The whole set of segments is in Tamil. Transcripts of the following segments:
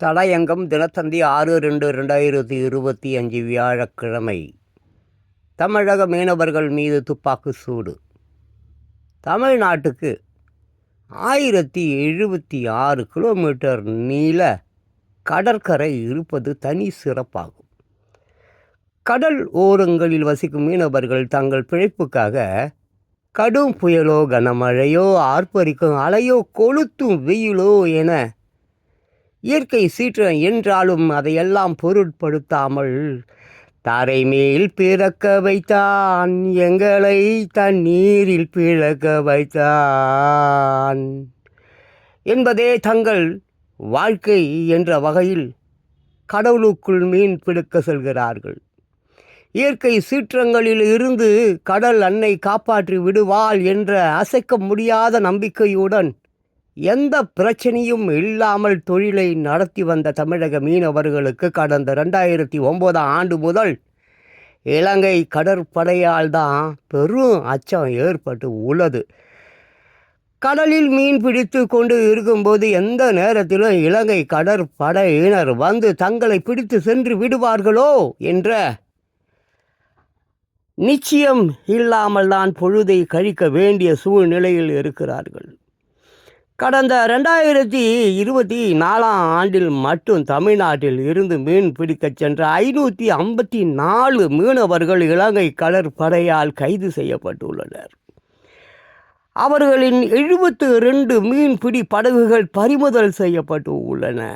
தடயங்கம் தினத்தந்தி 6/2/2025 வியாழக்கிழமை. தமிழக மீனவர்கள் மீது துப்பாக்கி சூடு. தமிழ்நாட்டுக்கு 1076 கிலோமீட்டர் நீள கடற்கரை இருப்பது தனி சிறப்பாகும். கடல் ஓரங்களில் வசிக்கும் மீனவர்கள் தங்கள் பிழைப்புக்காக கடும் புயலோ, கனமழையோ, ஆர்ப்பரிக்கும் அலையோ, கொளுத்தும் வெயிலோ என இயற்கை சீற்றம் என்றாலும் அதையெல்லாம் பொருட்படுத்தாமல் தாரை மேல் பிறக்க வைத்தான், எங்களை தண்ணீரில் பிறக்க வைத்தான் என்பதே தங்கள் வாழ்க்கை என்ற வகையில் கடவுளுக்குள் மீன் பிடிக்க செல்கிறார்கள். இயற்கை சீற்றங்களில் இருந்து கடல் அன்னை காப்பாற்றி விடுவாள் என்ற அசைக்க முடியாத நம்பிக்கையுடன் எந்த பிரச்சனையும் இல்லாமல் தொழிலை நடத்தி வந்த தமிழக மீனவர்களுக்கு கடந்த 2009 ஆண்டு முதல் இலங்கை கடற்படையால் தான் பெரும் அச்சம் ஏற்பட்டு உள்ளது. கடலில் மீன் பிடித்து கொண்டு இருக்கும்போது எந்த நேரத்திலும் இலங்கை கடற்படையினர் வந்து தங்களை பிடித்து சென்று விடுவார்களோ என்ற நிச்சயம் இல்லாமல் தான் பொழுதை கழிக்க வேண்டிய சூழ்நிலையில் இருக்கிறார்கள். கடந்த 2024 ஆண்டில் மட்டும் தமிழ்நாட்டில் இருந்து மீன் பிடிக்கச் சென்ற 554 மீனவர்கள் இலங்கை கடற்படையால் கைது செய்யப்பட்டுள்ளனர். அவர்களின் 72 மீன்பிடி படகுகள் பறிமுதல் செய்யப்பட்டு உள்ளன.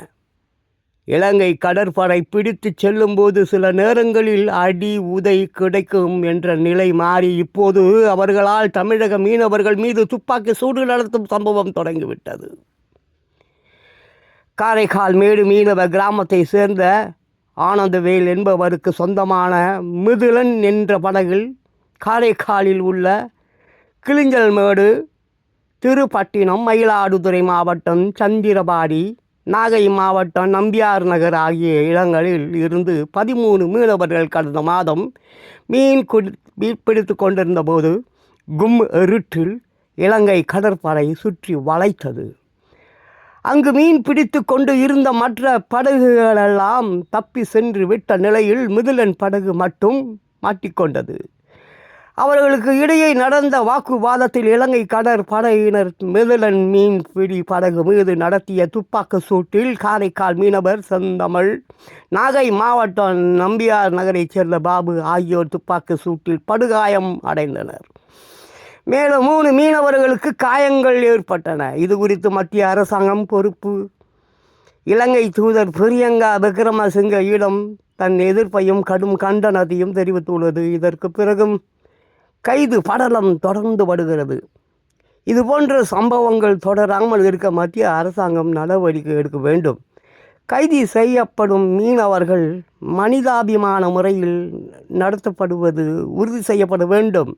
இலங்கை கடற்படை பிடித்து செல்லும்போது சில நேரங்களில் அடி உதை கிடைக்கும் என்ற நிலை மாறி இப்போது அவர்களால் தமிழக மீனவர்கள் மீது துப்பாக்கி சூடு நடத்தும் சம்பவம் தொடங்கிவிட்டது. காரைக்கால் மேடு மீனவ கிராமத்தை சேர்ந்த ஆனந்தவேல் என்பவருக்கு சொந்தமான மிதுலன் என்ற படகில் காரைக்காலில் உள்ள கிளிஞ்சல்மேடு, திருப்பட்டினம், மயிலாடுதுறை மாவட்டம் சந்திரபாடி, நாகை மாவட்டம் நம்பியார் நகர் ஆகிய இடங்களில் இருந்து 13 மீனவர்கள் கடந்த மாதம் மீன் பிடித்து கொண்டிருந்த போது இருட்டில் இலங்கை கடற்படை சுற்றி வளைத்தது. அங்கு மீன் பிடித்து கொண்டு இருந்த மற்ற படகுகளெல்லாம் தப்பி சென்று விட்ட நிலையில் மிதுலன் படகு மட்டும் மாட்டிக்கொண்டது. அவர்களுக்கு இடையே நடந்த வாக்குவாதத்தில் இலங்கை கடற்படையினர் மிதுலன் மீன்பிடி படகு மீது நடத்திய துப்பாக்கி சூட்டில் காரைக்கால் மீனவர் செந்தமிழ், நாகை மாவட்டம் நம்பியார் நகரைச் சேர்ந்த பாபு ஆகியோர் துப்பாக்கி சூட்டில் படுகாயம் அடைந்தனர். மேலும் 3 மீனவர்களுக்கு காயங்கள் ஏற்பட்டன. இது குறித்து மத்திய அரசாங்கம் பொறுப்பு இலங்கை தூதர் பிரியங்கா விக்ரமசிங்கயிடம் தன் எதிர்ப்பையும் கடும் கண்டனத்தையும் தெரிவித்துள்ளது. இதற்கு பிறகும் கைது படலம் தொடர்ந்து வருகிறது. இதுபோன்ற சம்பவங்கள் தொடராமல் இருக்க மத்திய அரசாங்கம் நடவடிக்கை எடுக்க வேண்டும். கைது செய்யப்படும் மீனவர்கள் மனிதாபிமான முறையில் நடத்தப்படுவது உறுதி செய்யப்பட வேண்டும்.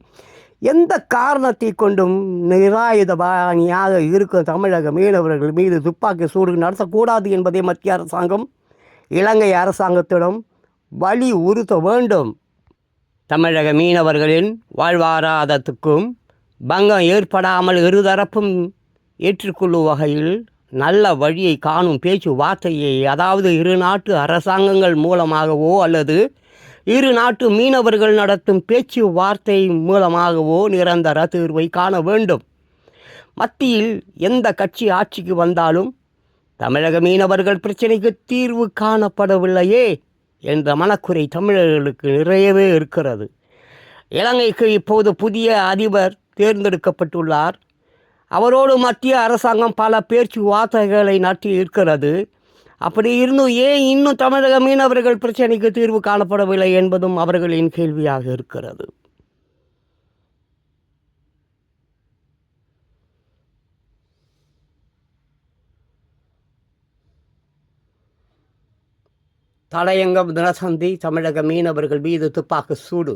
எந்த காரணத்தை கொண்டும் நிராயுதபாணியாக இருக்கும் தமிழக மீனவர்கள் மீது துப்பாக்கி சூடு நடத்தக்கூடாது என்பதை மத்திய அரசாங்கம் இலங்கை அரசாங்கத்திடம் வலியுறுத்த வேண்டும். தமிழக மீனவர்களின் வாழ்வாதாரத்துக்கும் பங்கம் ஏற்படாமல் இருதரப்பும் ஏற்றுக்கொள்ளும் வகையில் நல்ல வழியை காணும் பேச்சுவார்த்தையை, அதாவது இரு நாட்டு அரசாங்கங்கள் மூலமாகவோ அல்லது இரு நாட்டு மீனவர்கள் நடத்தும் பேச்சுவார்த்தை மூலமாகவோ நிரந்தர தீர்வை காண வேண்டும். மத்தியில் எந்த கட்சி ஆட்சிக்கு வந்தாலும் தமிழக மீனவர்கள் பிரச்சனைக்கு தீர்வு காணப்படவில்லையே என்ற மனக்குறை தமிழர்களுக்கு நிறையவே இருக்கிறது. இலங்கைக்கு இப்போது புதிய அதிபர் தேர்ந்தெடுக்கப்பட்டுள்ளார். அவரோடு மத்திய அரசாங்கம் பல பேச்சுவார்த்தைகளை நடத்தி இருக்கிறது. அப்படி இருந்தும் ஏன் இன்னும் தமிழக மீனவர்கள் பிரச்சனைக்கு தீர்வு காணப்படவில்லை என்பதும் அவர்களின் கேள்வியாக இருக்கிறது. தடயங்கம் தினத்தந்தி. தமிழக மீனவர்கள் மீது துப்பாக்கி சூடு.